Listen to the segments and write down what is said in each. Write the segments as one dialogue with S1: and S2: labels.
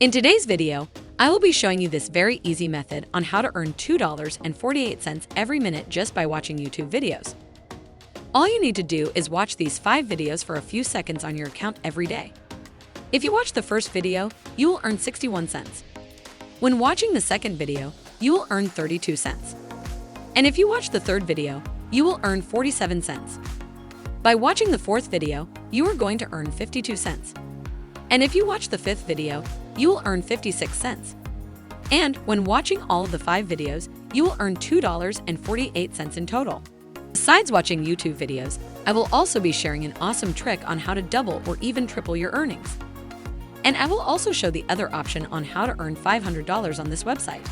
S1: In today's video, I will be showing you this very easy method on how to earn $2.48 every minute just by watching YouTube videos. All you need to do is watch these 5 videos for a few seconds on your account every day. If you watch the first video, you will earn 61 cents. When watching the second video, you will earn 32 cents. And if you watch the third video, you will earn 47 cents. By watching the fourth video, you are going to earn 52 cents. And if you watch the fifth video, you will earn 56 cents. And when watching all of the 5 videos, you will earn $2.48 in total. Besides watching YouTube videos, I will also be sharing an awesome trick on how to double or even triple your earnings. And I will also show the other option on how to earn $500 on this website.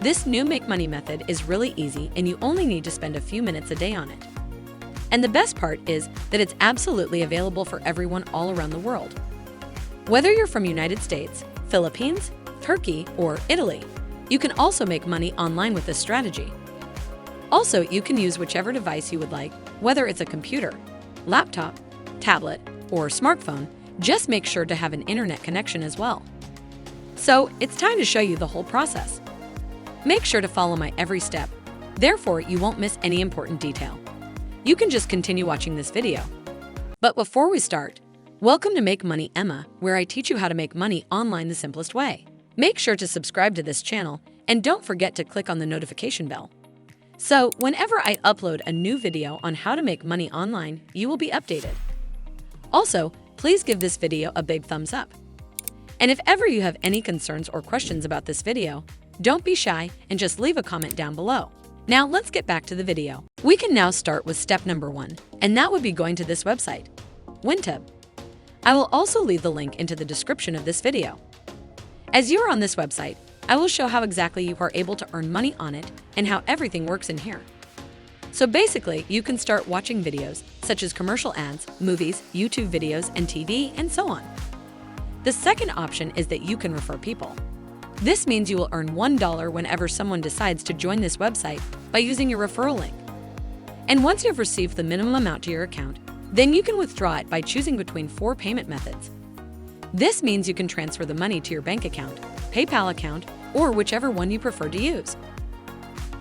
S1: This new make money method is really easy and you only need to spend a few minutes a day on it. And the best part is that it's absolutely available for everyone all around the world. Whether you're from United States, Philippines, Turkey, or Italy, you can also make money online with this strategy. Also, you can use whichever device you would like, whether it's a computer, laptop, tablet, or smartphone. Just make sure to have an internet connection as well. So, it's time to show you the whole process. Make sure to follow my every step, therefore you won't miss any important detail. You can just continue watching this video. But before we start, welcome to Make Money Emma, where I teach you how to make money online the simplest way. Make sure to subscribe to this channel and don't forget to click on the notification bell. So whenever I upload a new video on how to make money online, you will be updated. Also, please give this video a big thumbs up. And if ever you have any concerns or questions about this video, don't be shy and just leave a comment down below. Now let's get back to the video. We can now start with step number 1, and that would be going to this website, WINTUB. I will also leave the link into the description of this video. As you are on this website, I will show how exactly you are able to earn money on it and how everything works in here. So basically, you can start watching videos such as commercial ads, movies, YouTube videos, and TV, and so on. The second option is that you can refer people. This means you will earn $1 whenever someone decides to join this website by using your referral link. And once you have received the minimum amount to your account, then you can withdraw it by choosing between 4 payment methods. This means you can transfer the money to your bank account, PayPal account, or whichever one you prefer to use.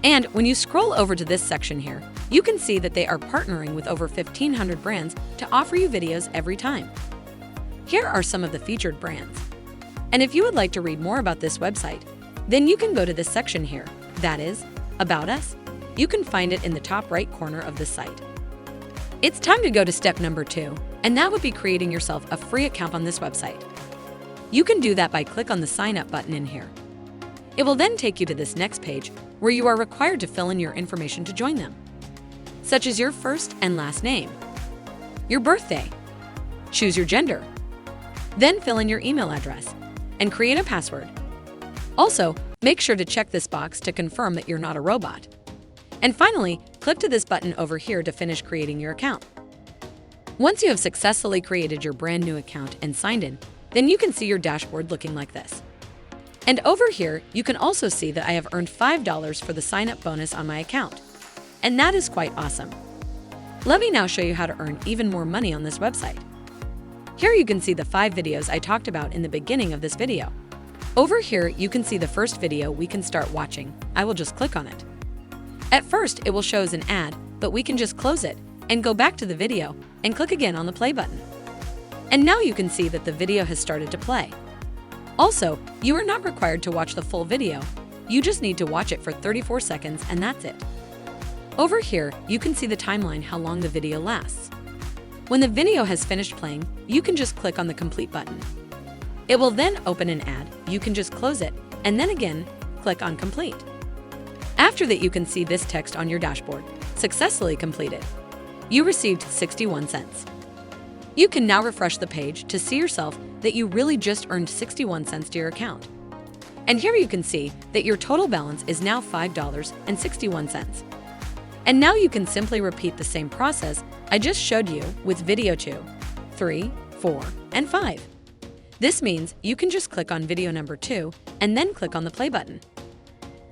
S1: And when you scroll over to this section here, you can see that they are partnering with over 1,500 brands to offer you videos every time. Here are some of the featured brands. And if you would like to read more about this website, then you can go to this section here, that is, About Us. You can find it in the top right corner of this site. It's time to go to step number 2, and that would be creating yourself a free account on this website. You can do that by click on the sign up button in here. It will then take you to this next page where you are required to fill in your information to join them, such as your first and last name, your birthday, choose your gender, then fill in your email address, and create a password. Also, make sure to check this box to confirm that you're not a robot. And finally, click to this button over here to finish creating your account. Once you have successfully created your brand new account and signed in, then you can see your dashboard looking like this. And over here, you can also see that I have earned $5 for the sign-up bonus on my account. And that is quite awesome. Let me now show you how to earn even more money on this website. Here you can see the 5 videos I talked about in the beginning of this video. Over here, you can see the first video we can start watching. I will just click on it. At first, it will show as an ad, but we can just close it and go back to the video and click again on the play button. And now you can see that the video has started to play. Also, you are not required to watch the full video. You just need to watch it for 34 seconds and that's it. Over here, you can see the timeline how long the video lasts. When the video has finished playing, you can just click on the complete button. It will then open an ad. You can just close it and then again, click on complete. After that, you can see this text on your dashboard, successfully completed. You received 61 cents. You can now refresh the page to see yourself that you really just earned 61 cents to your account. And here you can see that your total balance is now $5.61. And now you can simply repeat the same process I just showed you with video 2, 3, 4, and 5. This means you can just click on video number 2 and then click on the play button.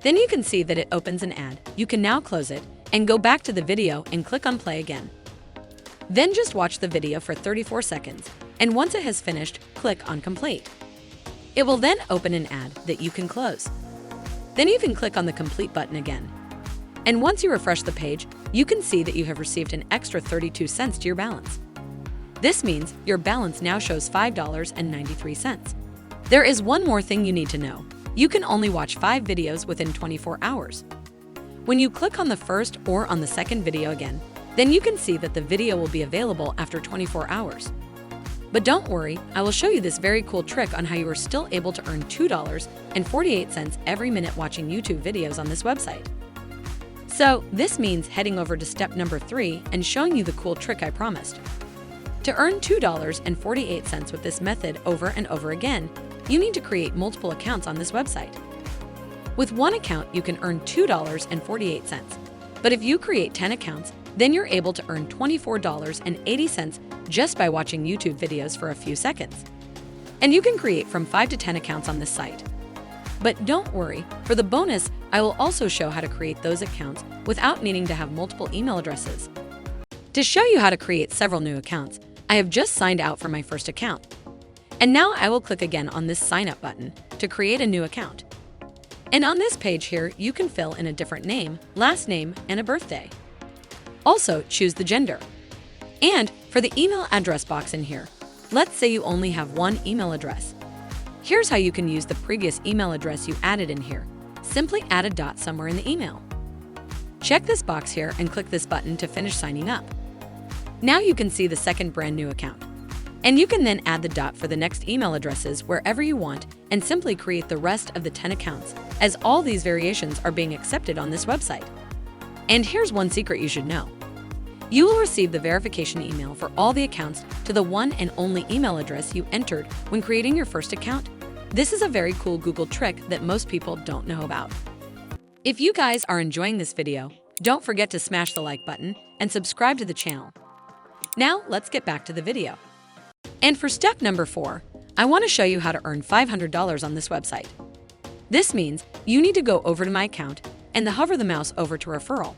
S1: Then you can see that it opens an ad. You can now close it and go back to the video and click on play again. Then just watch the video for 34 seconds, and once it has finished, click on complete. It will then open an ad that you can close. Then you can click on the Complete button again. And once you refresh the page, you can see that you have received an extra 32 cents to your balance. This means your balance now shows $5.93. There is one more thing you need to know. You can only watch 5 videos within 24 hours. When you click on the first or on the second video again, then you can see that the video will be available after 24 hours. But don't worry, I will show you this very cool trick on how you are still able to earn $2.48 every minute watching YouTube videos on this website. So this means heading over to step number 3 and showing you the cool trick I promised. To earn $2.48 with this method over and over again, you need to create multiple accounts on this website. With one account, you can earn $2.48. But if you create 10 accounts, then you're able to earn $24.80 just by watching YouTube videos for a few seconds. And you can create from 5 to 10 accounts on this site. But don't worry, for the bonus, I will also show how to create those accounts without needing to have multiple email addresses. To show you how to create several new accounts, I have just signed out for my first account. And now I will click again on this Sign Up button to create a new account. And on this page here, you can fill in a different name, last name, and a birthday. Also, choose the gender. And for the email address box in here, let's say you only have one email address. Here's how you can use the previous email address you added in here. Simply add a dot somewhere in the email. Check this box here and click this button to finish signing up. Now you can see the second brand new account. And you can then add the dot for the next email addresses wherever you want and simply create the rest of the 10 accounts, as all these variations are being accepted on this website. And here's one secret you should know. You will receive the verification email for all the accounts to the one and only email address you entered when creating your first account. This is a very cool Google trick that most people don't know about. If you guys are enjoying this video, don't forget to smash the like button and subscribe to the channel. Now let's get back to the video. And for step number 4, I want to show you how to earn $500 on this website. This means you need to go over to my account and hover the mouse over to referral.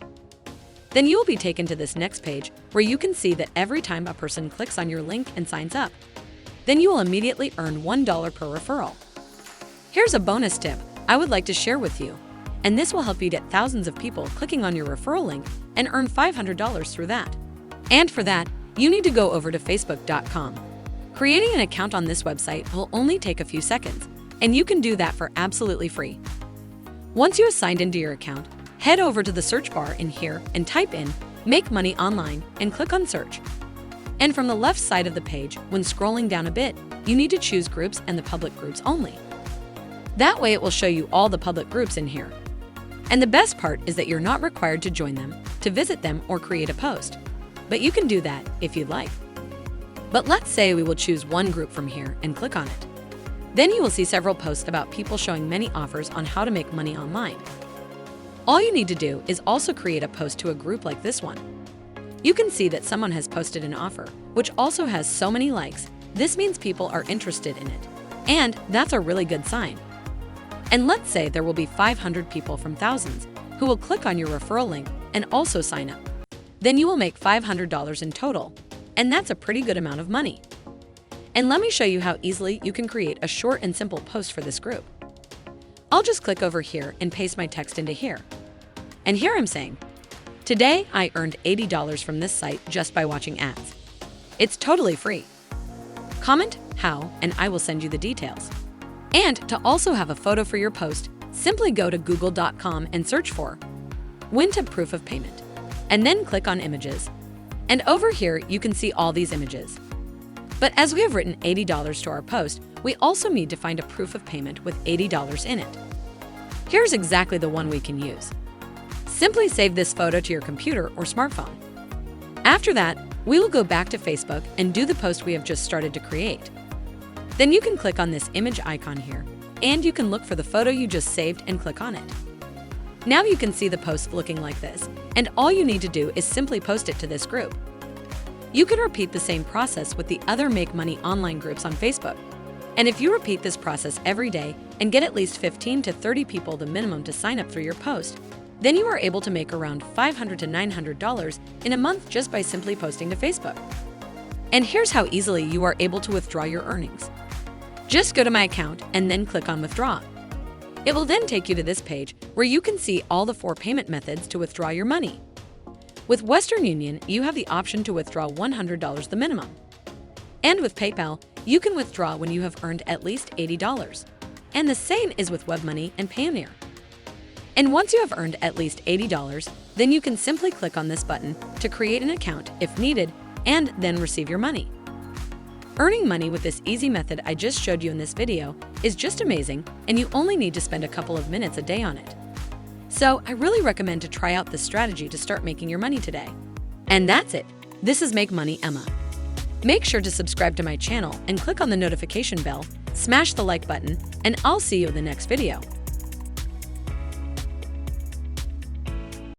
S1: Then you will be taken to this next page where you can see that every time a person clicks on your link and signs up, then you will immediately earn $1 per referral. Here's a bonus tip I would like to share with you, and this will help you get thousands of people clicking on your referral link and earn $500 through that. And for that, you need to go over to facebook.com. Creating an account on this website will only take a few seconds, and you can do that for absolutely free. Once you have signed into your account, head over to the search bar in here and type in "Make Money Online" and click on Search. And from the left side of the page, when scrolling down a bit, you need to choose Groups and the Public Groups only. That way it will show you all the public groups in here. And the best part is that you're not required to join them, to visit them, or create a post. But you can do that if you'd like. But let's say we will choose one group from here and click on it. Then you will see several posts about people showing many offers on how to make money online. All you need to do is also create a post to a group like this one. You can see that someone has posted an offer, which also has so many likes. This means people are interested in it. And that's a really good sign. And let's say there will be 500 people from thousands who will click on your referral link and also sign up. Then you will make $500 in total. And that's a pretty good amount of money. And let me show you how easily you can create a short and simple post for this group. I'll just click over here and paste my text into here. And here I'm saying, "Today I earned $80 from this site just by watching ads." It's totally free. Comment how and I will send you the details. And to also have a photo for your post, simply go to google.com and search for WINTUB proof of payment, and then click on Images. And over here, you can see all these images. But as we have written $80 to our post, we also need to find a proof of payment with $80 in it. Here's exactly the one we can use. Simply save this photo to your computer or smartphone. After that, we will go back to Facebook and do the post we have just started to create. Then you can click on this image icon here, and you can look for the photo you just saved and click on it. Now you can see the post looking like this, and all you need to do is simply post it to this group. You can repeat the same process with the other Make Money Online groups on Facebook. And if you repeat this process every day and get at least 15 to 30 people the minimum to sign up through your post, then you are able to make around $500 to $900 in a month just by simply posting to Facebook. And here's how easily you are able to withdraw your earnings. Just go to my account and then click on Withdraw. It will then take you to this page where you can see all the 4 payment methods to withdraw your money. With Western Union, you have the option to withdraw $100 the minimum. And with PayPal, you can withdraw when you have earned at least $80. And the same is with WebMoney and Payoneer. And once you have earned at least $80, then you can simply click on this button to create an account if needed and then receive your money. Earning money with this easy method I just showed you in this video is just amazing, and you only need to spend a couple of minutes a day on it. So I really recommend to try out this strategy to start making your money today. And that's it. This is Make Money Emma. Make sure to subscribe to my channel and click on the notification bell, smash the like button, and I'll see you in the next video.